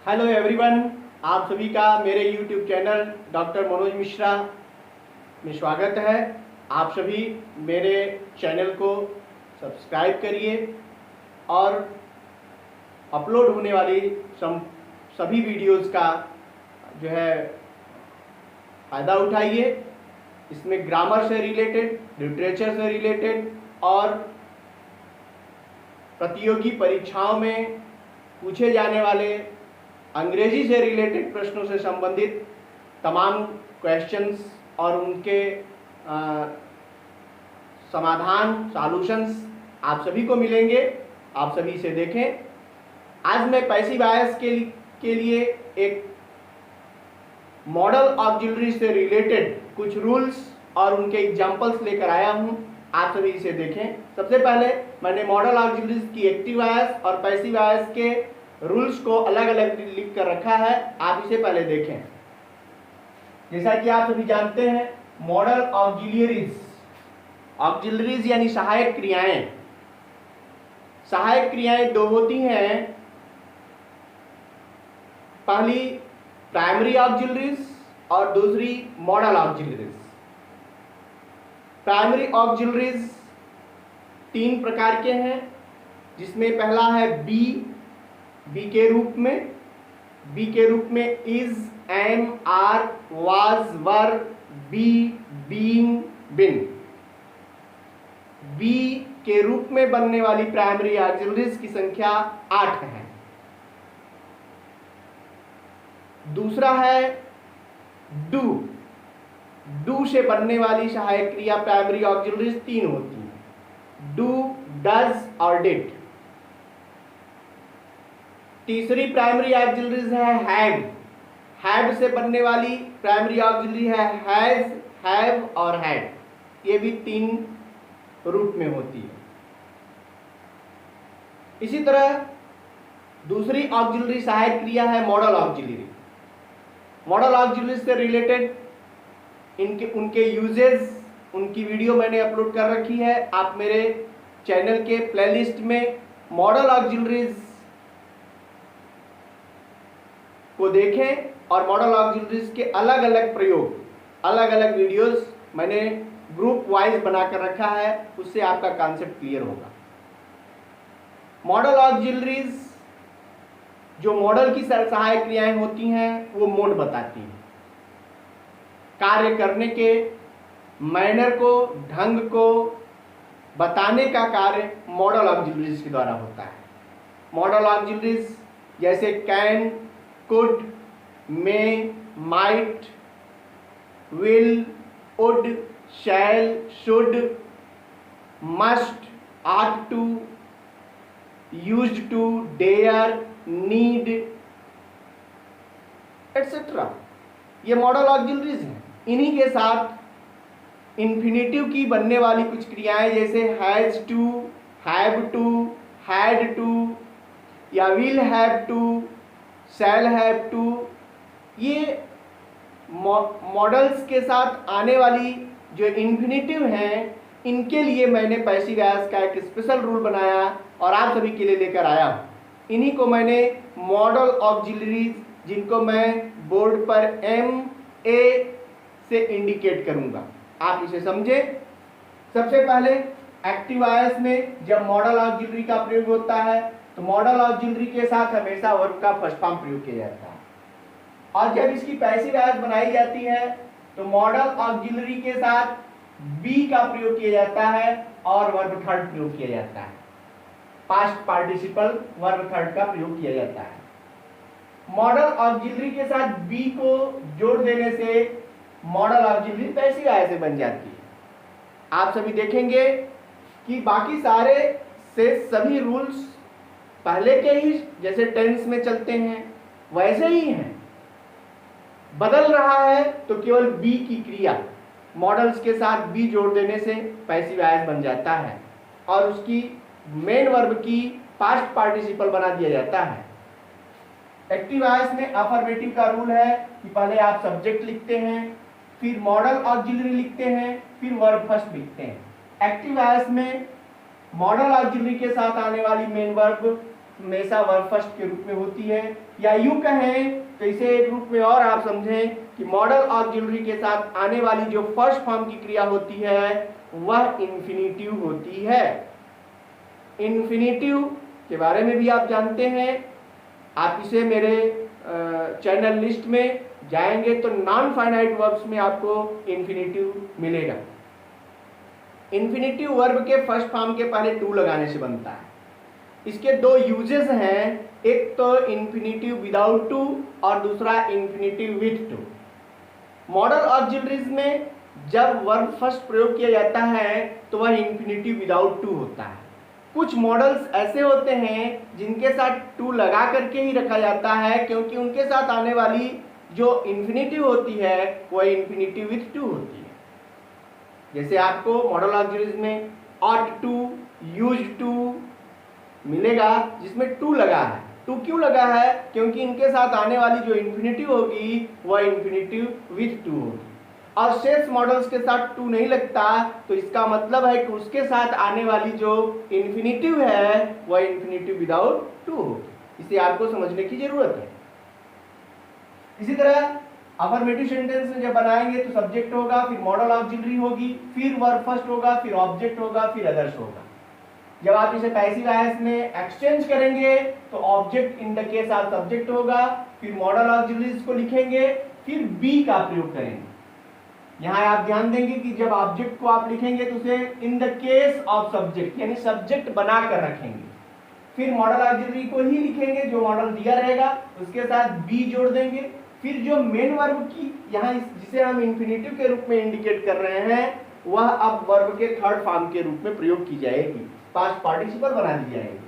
Hello everyone, आप सभी का मेरे YouTube channel doctor Manoj Mishra में स्वागत है। आप सभी मेरे चैनल को सब्सक्राइब करिए और अपलोड होने वाली सभी वीडियोस का जो है फ़ायदा उठाइए। इसमें ग्रामर से रिलेटेड, लिटरेचर से रिलेटेड और प्रतियोगी परीक्षाओं में पूछे जाने वाले अंग्रेजी से रिलेटेड प्रश्नों से संबंधित तमाम क्वेश्चंस और उनके समाधान सॉल्यूशंस आप सभी को मिलेंगे। आप सभी इसे देखें। आज मैं पैसिव वॉइस के लिए एक मॉडल ऑक्सिलरी से रिलेटेड कुछ रूल्स और उनके एग्जांपल्स लेकर आया हूं। आप सभी इसे देखें। सबसे पहले मैंने मॉडल ऑक्सिलरीज की एक्टिव वॉइस और पैसिव वॉइस के रूल्स को अलग अलग लिख कर रखा है। आप इसे पहले देखें। जैसा कि आप सभी जानते हैं, मॉडल ऑक्सिलरीज यानी सहायक क्रियाएं। सहायक क्रियाएं दो होती हैं। पहली प्राइमरी ऑक्सिलरीज और दूसरी मॉडल ऑक्सिलरीज। प्राइमरी ऑक्सिलरीज तीन प्रकार के हैं, जिसमें पहला है बी के रूप में is, am, are, was, were, be, being, been. Be के रूप में बनने वाली प्राइमरी ऑक्सिलरीज की संख्या 8 है। दूसरा है डू से बनने वाली सहायक क्रिया प्राइमरी ऑक्सिलरीज 3 होती हैं, डू, डज और डिड। तीसरी प्राइमरी ऑक्सिलरीज है हैव से बनने वाली प्राइमरी ऑक्सिलरी है हैज, हैव और हैड। ये भी 3 रूप में होती है। इसी तरह दूसरी ऑक्सिलरी सहायक क्रिया है मॉडल ऑक्सिलरी। मॉडल ऑक्सिलरी से रिलेटेड उनके यूजेस, उनकी वीडियो मैंने अपलोड कर रखी है। आप मेरे चैनल के प्लेलिस्ट में मॉडल ऑक्सिलरीज को देखें और मॉडल ऑक्सिलरीज के अलग अलग प्रयोग, अलग अलग वीडियोस मैंने ग्रुप वाइज बनाकर रखा है। उससे आपका कॉन्सेप्ट क्लियर होगा। मॉडल ऑक्सिलरीज जो मॉडल की सहायक क्रियाएं होती हैं, वो मोड बताती हैं। कार्य करने के मैनर को, ढंग को बताने का कार्य मॉडल ऑक्सिलरीज के द्वारा होता है। मॉडल ऑक्सिलरीज जैसे can, could, may, might, will, would, shall, should, must, ought to, used to, dare, need, etc. ये मॉडल ऑक्सिलरीज हैं। इन्हीं के साथ इन्फिनेटिव की बनने वाली कुछ क्रियाएं जैसे has to, have to, had to या will have to, shall have to. ये मॉडल्स के साथ आने वाली जो इन्फिनेटिव हैं, इनके लिए मैंने पैसिव वॉइस का एक स्पेशल रूल बनाया और आप सभी के लिए लेकर आया हूँ। इन्हीं को मैंने मॉडल ऑक्सिलरीज, जिनको मैं बोर्ड पर MA से इंडिकेट करूंगा, आप इसे समझें। सबसे पहले एक्टिव वॉइस में जब मॉडल ऑक्सिलरी का प्रयोग होता है तो मॉडल ऑक्सिलरी के साथ हमेशा वर्ब का फर्स्ट फॉर्म प्रयोग किया जाता है। और जब इसकी पैसिव वॉइस बनाई जाती है तो मॉडल ऑक्सिलरी के साथ बी का प्रयोग किया जाता है और वर्ब थर्ड प्रयोग किया जाता है। पास्ट पार्टिसिपल वर्ब थर्ड का प्रयोग किया जाता है। मॉडल ऑक्सिलरी के साथ बी को जोड़ देने से मॉडल ऑक्सिलरी पैसिव वॉइस से बन जाती है। आप सभी देखेंगे कि बाकी सारे से सभी रूल्स पहले के ही जैसे टेंस में चलते हैं वैसे ही हैं। बदल रहा है तो केवल बी की क्रिया मॉडल्स के साथ बी जोड़ देने से पैसिव वॉइस बन जाता है और उसकी मेन वर्ब की पास्ट पार्टिसिपल बना दिया जाता है। एक्टिव वॉइस में अफर्मेटिव का रूल है कि पहले आप सब्जेक्ट लिखते हैं, फिर मॉडल ऑक्सिलरी लिखते हैं, फिर वर्ब फर्स्ट लिखते हैं। एक्टिव वॉइस में मॉडल ऑक्सिलरी के साथ आने वाली मेन वर्ब हमेशा वर्ब फर्स्ट के रूप में होती है, या यूं कहें तो इसे एक रूप में और आप समझें कि मॉडल ऑक्सिलरी के साथ आने वाली जो फर्स्ट फॉर्म की क्रिया होती है वह इंफिनिटिव होती है। इंफिनिटिव के बारे में भी आप जानते हैं, आप इसे मेरे चैनल लिस्ट में जाएंगे तो नॉन फाइनाइट वर्ब्स में आपको इंफिनिटिव मिलेगा। इंफिनिटिव वर्ब के फर्स्ट फॉर्म के पहले टू लगाने से बनता है। इसके दो यूजेस हैं, एक तो इंफिनिटिव विदाउट टू और दूसरा infinitive with to. Model auxiliaries में जब वर्ब फर्स्ट प्रयोग किया जाता है तो वह इंफिनिटिव विदाउट टू होता है। कुछ मॉडल्स ऐसे होते हैं जिनके साथ टू लगा करके ही रखा जाता है, क्योंकि उनके साथ आने वाली जो इंफिनिटिव होती है वह इंफिनिटिव विथ टू होती है। जैसे आपको मॉडल ऑक्सिलरीज में ऑट टू, यूज टू मिलेगा जिसमें टू लगा है। टू क्यों लगा है? क्योंकि इनके साथ आने वाली जो इंफिनिटिव होगी वह इंफिनिटिव विथ टू होगी। और शेष मॉडल्स के साथ टू नहीं लगता, तो इसका मतलब है कि उसके साथ आने वाली जो इंफिनिटिव है वह इंफिनिटिव विदाउट टू होगी। इसे आपको समझने की जरूरत है। इसी तरह अफर्मेटिव सेंटेंस में जब बनाएंगे तो सब्जेक्ट होगा, फिर मॉडल ऑक्सिलरी होगी, फिर वर्ब फर्स्ट होगा, फिर ऑब्जेक्ट होगा, फिर अदर्स होगा। जब आप इसे पैसिव वॉइस में एक्सचेंज करेंगे तो object in the case of subject होगा, फिर मॉडल ऑक्सिलरीज को लिखेंगे, फिर बी का प्रयोग करेंगे। यहाँ आप ध्यान देंगे कि जब ऑब्जेक्ट को आप लिखेंगे तो उसे in the case of subject यानी सब्जेक्ट बना कर रखेंगे। फिर मॉडल ऑक्सिलरी को ही लिखेंगे, जो मॉडल दिया रहेगा उसके साथ बी जोड़ देंगे। फिर जो मेन वर्ब की यहाँ जिसे हम इंफिनिटिव के रूप में इंडिकेट कर रहे हैं वह अब वर्ब के थर्ड फॉर्म के रूप में प्रयोग की जाएगी, पास्ट पार्टिसिपल बना दी जाएगी।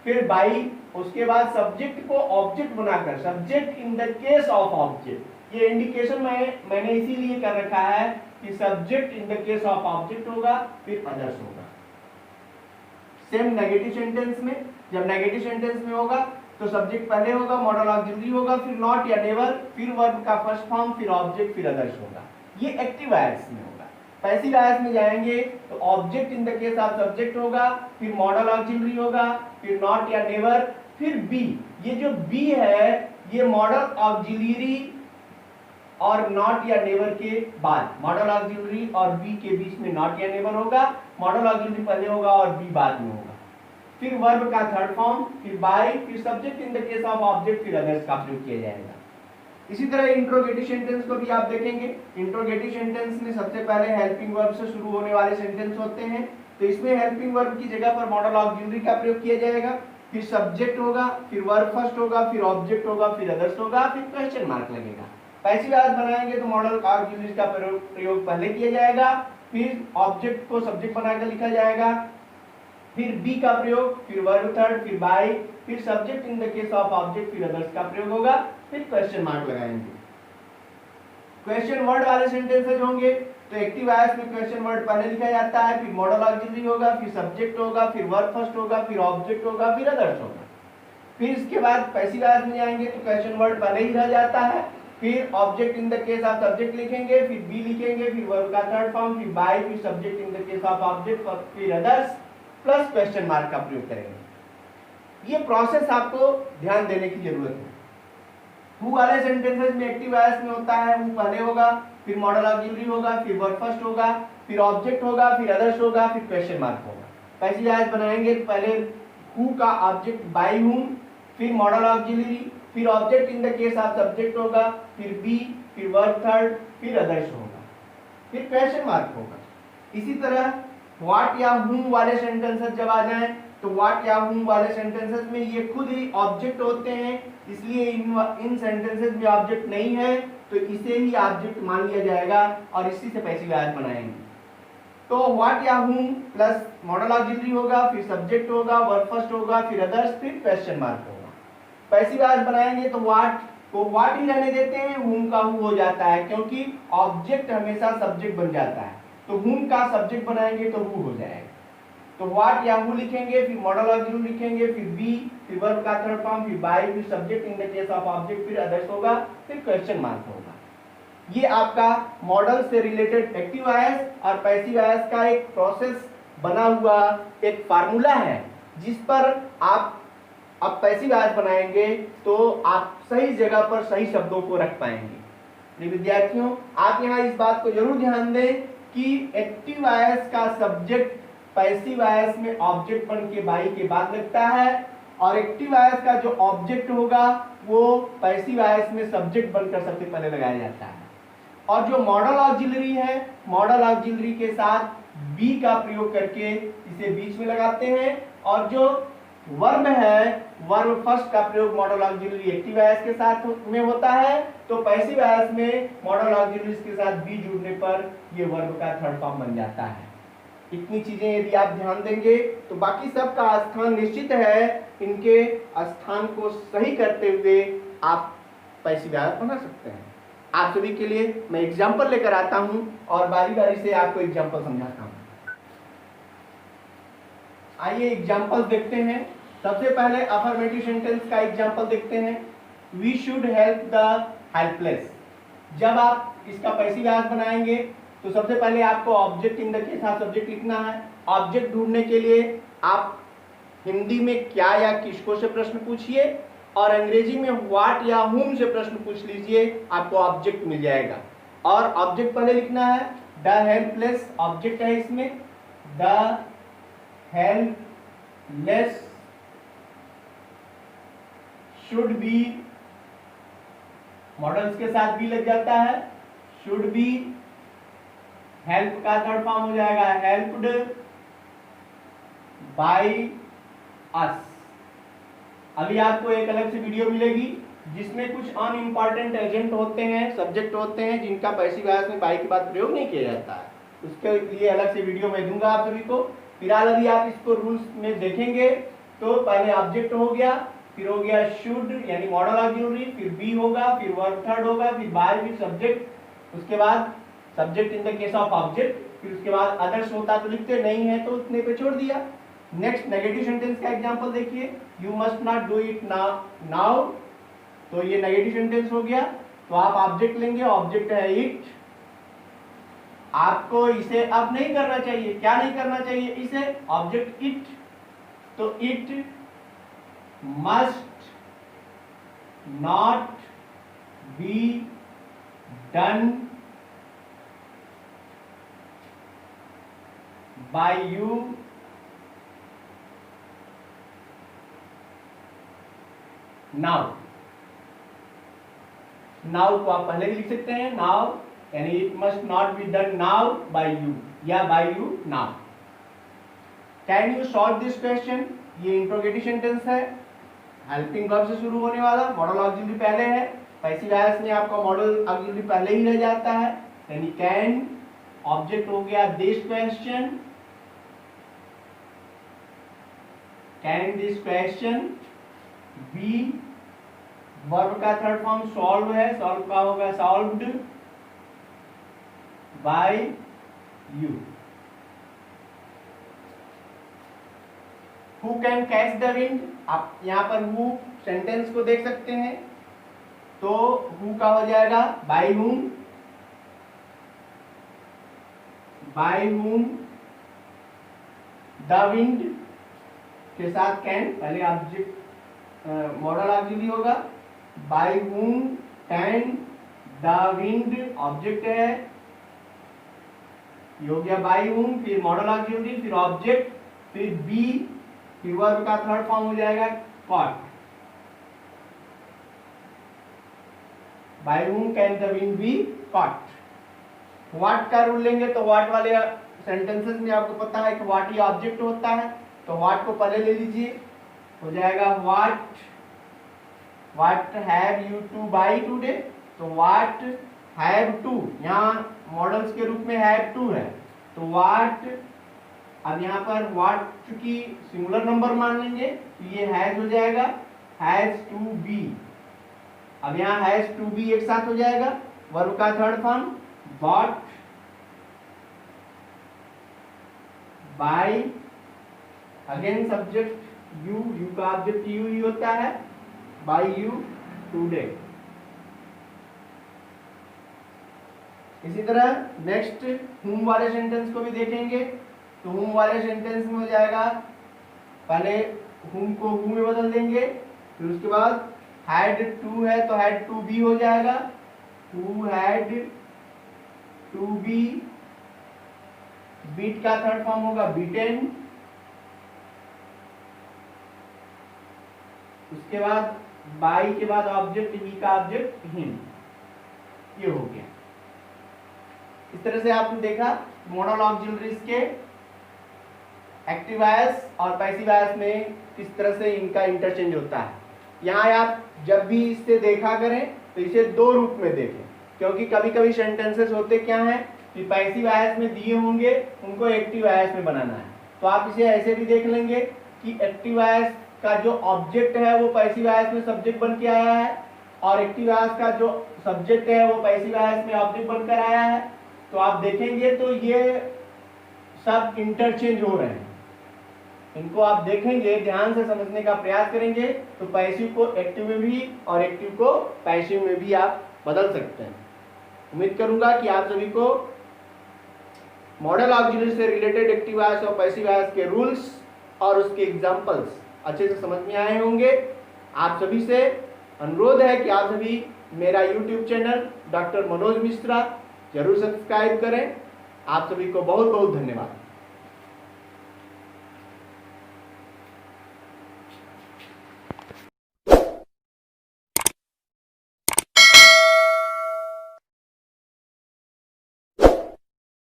फिर बाई, उसके बाद सब्जेक्ट को ऑब्जेक्ट बनाकर, subject in the case of object, ये इंडिकेशन मैंने इसीलिए कर रखा है कि subject in the case of object होगा, फिर अदर्स होगा। सेम नेगेटिव सेंटेंस में, जब नेगेटिव सेंटेंस में होगा तो सब्जेक्ट पहले होगा, मॉडल ऑक्सिलरी होगा, फिर नॉट या नेवर, फिर वर्ब का फर्स्ट फॉर्म, फिर ऑब्जेक्ट, फिर अदर्स होगा। ये एक्टिव वॉइस में होगा। पैसिव वॉइस में जाएंगे तो object in the case of subject होगा, फिर मॉडल ऑक्सिलरी होगा, फिर नॉट या नेवर, फिर बी। ये जो बी है ये मॉडल ऑक्सिलरी और नॉट या नेवर के बाद, मॉडल ऑक्सिलरी और बी के बीच में नॉट या नेवर होगा, मॉडल ऑक्सिलरी पहले होगा और बी बाद में होगा। फिर वर्ब का थर्ड फॉर्म, फिर बाय, फिर subject in the case of object, फिर अदर्स का प्रयोग किया जाएगा। इसी तरह इंट्रोगेटिव सेंटेंस को भी आप देखेंगे। इंट्रोगेटिव सेंटेंस में सबसे पहले हेल्पिंग वर्ब से शुरू होने वाले सेंटेंस होते हैं, तो इसमें हेल्पिंग वर्ब की जगह पर मॉडल ऑक्सिलरी का प्रयोग किया जाएगा, फिर सब्जेक्ट होगा, फिर वर्ब फर्स्ट होगा, फिर ऑब्जेक्ट होगा, फिर अदर्स होगा, फिर क्वेश्चन मार्क लगेगा। पैसिव वॉइस बनाएंगे तो मॉडल ऑक्सिलरी का प्रयोग पहले किया जाएगा, फिर ऑब्जेक्ट को सब्जेक्ट बनाकर लिखा जाएगा, फिर बी का प्रयोग, फिर वर्ब थर्ड, फिर बाय, फिर subject in the case of object, फिर अदर्स का प्रयोग होगा, फिर क्वेश्चन मार्क लगाएंगे। क्वेश्चन वर्ड वाले सेंटेंसेस होंगे तो एक्टिव वॉइस में क्वेश्चन वर्ड पहले लिखा जाता है, फिर मॉडल ऑक्सिलरी होगा, फिर सब्जेक्ट होगा, फिर वर्ब फर्स्ट होगा, फिर ऑब्जेक्ट होगा, फिर अदर्स होगा। फिर इसके बाद पैसिव वॉइस में जाएंगे तो क्वेश्चन वर्ड पहले ही रह जाता है, फिर object in the case of subject लिखेंगे, फिर बी लिखेंगे, फिर वर्ब का थर्ड फॉर्म, फिर बाय, फिर subject in the case of object, फिर अदर्स प्लस क्वेश्चन मार्क का प्रयोग करेंगे। ये प्रोसेस आपको ध्यान देने की जरूरत है। हु वाले सेंटेंसेस में एक्टिव वॉइस में होता है, हु पहले होगा, फिर मॉडल ऑक्सिलरी होगा, फिर वर्ब फर्स्ट होगा, फिर ऑब्जेक्ट होगा, फिर अदर्स होगा, फिर क्वेश्चन मार्क होगा। पैसिव वॉइस बनाएंगे तो पहले हु का ऑब्जेक्ट बाय हुम, फिर मॉडल ऑक्सिलरी, फिर object in the case of subject होगा, फिर बी, फिर वर्ब थर्ड, फिर अदर्स होगा, फिर क्वेश्चन मार्क होगा। इसी तरह व्हाट या हुम वाले सेंटेंसेस जब आ जाएं तो व्हाट या हुम वाले सेंटेंसेस में ये खुद ही ऑब्जेक्ट होते हैं, इसलिए इन सेंटेंसेस में ऑब्जेक्ट नहीं है तो इसे ही ऑब्जेक्ट मान लिया जाएगा और इसी से पैसिव वॉइस बनाएंगे। तो व्हाट या हुम प्लस मॉडल ऑक्सिलरी होगा, फिर सब्जेक्ट होगा, वर्ब फर्स्ट होगा, फिर अदर्स, फिर क्वेश्चन मार्क होगा। पैसिव वॉइस बनाएंगे तो व्हाट को व्हाट ही रहने देते हैं, हुम का हु हो जाता है, क्योंकि ऑब्जेक्ट हमेशा सब्जेक्ट बन जाता है, तो हुम का सब्जेक्ट बनाएंगे तो हु हो जाएगा। तो व्हाट या हु लिखेंगे, फिर मॉडल ऑक्सिलरी लिखेंगे, फिर बी, फिर वर्ब का थर्ड फॉर्म, फिर बाय, फिर subject in the case of object, फिर अदर्स होगा, फिर क्वेश्चन मार्क होगा। ये आपका मॉडल से रिलेटेड एक्टिव वॉइस और पैसिव वॉइस का एक प्रोसेस बना हुआ एक फार्मूला है, जिस पर आप अब पैसिव वॉइस बनाएंगे तो आप सही जगह पर सही शब्दों को रख पाएंगे। विद्यार्थियों, आप यहाँ इस बात को जरूर ध्यान दें कि एक्टिव वॉइस का सब्जेक्ट पैसिव वॉइस में ऑब्जेक्ट बन के बाई के बाद लगता है, और एक्टिव वॉइस का जो ऑब्जेक्ट होगा वो पैसिव वॉइस में सब्जेक्ट बनकर सबसे पहले लगाया जाता है। और जो मॉडल ऑक्सिलरी है, मॉडल ऑक्सिलरी के साथ बी का प्रयोग करके इसे बीच में लगाते हैं, और जो वर्ब है, वर्ब फर्स्ट का प्रयोग मॉडल ऑक्सिलरी एक्टिव वॉइस के साथ में होता है, तो पैसिव वॉइस में मॉडल ऑक्सिलरी के साथ बी जुड़ने पर ये वर्ब का थर्ड फॉर्म बन जाता है। इतनी चीजें यदि आप ध्यान देंगे तो बाकी सब का स्थान निश्चित है, इनके स्थान को सही करते हुए आप पैसिव वॉइस बना सकते हैं। आप सभी के लिए मैं एग्जाम्पल लेकर आता हूं और बारी बारी से आपको एग्जाम्पल समझाता हूं। आइए एग्जाम्पल देखते हैं। सबसे पहले अफर्मेटिव सेंटेंस का एग्जाम्पल देखते हैं। We should help the helpless. जब आप इसका पैसिव वॉइस बनाएंगे तो सबसे पहले आपको ऑब्जेक्ट इन द के साथ सब्जेक्ट लिखना है। ऑब्जेक्ट ढूंढने के लिए आप हिंदी में क्या या किसको से प्रश्न पूछिए, और अंग्रेजी में व्हाट या हुम से प्रश्न पूछ लीजिए, आपको ऑब्जेक्ट मिल जाएगा। और ऑब्जेक्ट पहले लिखना है द हेल्पलेस, ऑब्जेक्ट है इसमें the helpless should be, models के साथ भी लग जाता है, शुड बी, हेल्प का थर्ड फॉर्म हो जाएगा हेल्प्ड बाय अस। अभी आपको एक अलग से वीडियो मिलेगी जिसमें कुछ अनइम्पॉर्टेंट एजेंट होते हैं, सब्जेक्ट होते हैं, जिनका पैसिव वॉइस में बाय के बाद प्रयोग नहीं किया जाता है। उसके लिए अलग से वीडियो मैं दूंगा आप सभी को। फिलहाल अभी आप इसको रूल्स में देखेंगे तो पहले ऑब्जेक्ट हो गया, फिर हो गया शुड यानी मॉडल ऑक्सिलरी, फिर बी होगा, फिर वर्ब थर्ड होगा, फिर बाय, फिर सब्जेक्ट, उसके बाद subject in the case of object, फिर उसके बाद अदर्स होता तो लिखते, नहीं है तो उतने पे छोड़ दिया। नेक्स्ट नेगेटिव सेंटेंस का एग्जांपल देखिए। You must not do it now, तो ये नेगेटिव सेंटेंस हो गया। तो आप ऑब्जेक्ट लेंगे, ऑब्जेक्ट है इट, आपको इसे अब नहीं करना चाहिए। क्या नहीं करना चाहिए इसे? ऑब्जेक्ट इट, तो it must not be done by you now। now को आप पहले भी लिख सकते हैं, now यानी it must not be done now by you या by you now। can you solve this question, ये इंट्रोगेटिव सेंटेंस है, हेल्पिंग वर्ब से शुरू होने वाला, मॉडल ऑक्सिलरी पहले है, पैसिव वॉइस में आपका मॉडल ऑक्सिलरी पहले ही रह जाता है, यानी कैन, ऑब्जेक्ट हो गया this question, can this question be, verb का थर्ड फॉर्म सॉल्व है, सॉल्व का होगा solved by you. Who can catch the wind, आप यहां पर हु सेंटेंस को देख सकते हैं, तो हु का हो जाएगा by whom, by whom the wind के साथ कैन, पहले ऑब्जेक्ट मॉडल ऑक्सिलरी होगा, by whom can the wind, object है, ये हो गया बाय हुम, फिर मॉडल ऑक्सिलरी, फिर ऑब्जेक्ट, फिर बी, फिर वर्ब का थर्ड फॉर्म हो जाएगा caught, by whom can the wind be caught. What का रूल लेंगे तो व्हाट वाले सेंटेंसेस में आपको पता है कि व्हाट ही ऑब्जेक्ट होता है, तो व्हाट को पहले ले लीजिए, हो जाएगा what have you to buy today, तो व्हाट हैव टू, यहाँ मॉडल्स के रूप में हैव टू है, तो व्हाट, अब यहाँ पर व्हाट चूंकि सिंगुलर नंबर मान लेंगे तो ये हैज हो जाएगा हैज टू बी, अब यहाँ हैज टू बी एक साथ हो जाएगा, वर्ब का third form bought by, again subject you, you का ऑब्जेक्ट यू ही होता है, बाय यू टुडे। इसी तरह नेक्स्ट हुम वाले सेंटेंस को भी देखेंगे, तो हुम वाले सेंटेंस में हो जाएगा पहले हुम को हु में बदल देंगे। फिर उसके बाद हैड टू है तो हैड टू बी हो जाएगा, who had to be. Beat का थर्ड फॉर्म होगा बीटेन। उसके बाद बाई के बाद ऑब्जेक्ट ही का ऑब्जेक्ट हिम, ये हो गया। इस तरह से आपने देखा मॉडल ऑक्सिलरीज के एक्टिव वॉइस और पैसिव वॉइस में किस तरह से इनका इंटरचेंज होता है। यहाँ आप जब भी इसे देखा करें तो इसे दो रूप में देखें, क्योंकि कभी कभी सेंटेंसेस होते क्या हैं कि पैसिव वॉइस में दिए होंगे, उनको एक्टिव वॉइस में बनाना है। तो आप इसे ऐसे भी देख लेंगे कि एक्टिव वॉइस का जो ऑब्जेक्ट है वो पैसिव वॉइस में सब्जेक्ट बन के आया है, और एक्टिव वॉइस का जो सब्जेक्ट है वो पैसिव वॉइस में ऑब्जेक्ट बनकर आया है। तो आप देखेंगे तो ये सब इंटरचेंज हो रहे हैं। इनको आप देखेंगे, ध्यान से समझने का प्रयास करेंगे तो पैसिव को एक्टिव में भी और एक्टिव को पैसिव में भी आप बदल सकते हैं। उम्मीद करूंगा कि आप सभी को मॉडल ऑक्सिलरी से रिलेटेड एक्टिव वॉइस और पैसिव वॉइस के रूल्स और उसके एग्जांपल्स अच्छे से समझ में आए होंगे। आप सभी से अनुरोध है कि आप सभी मेरा YouTube channel doctor Manoj Mishra जरूर सब्सक्राइब करें। आप सभी को बहुत बहुत धन्यवाद।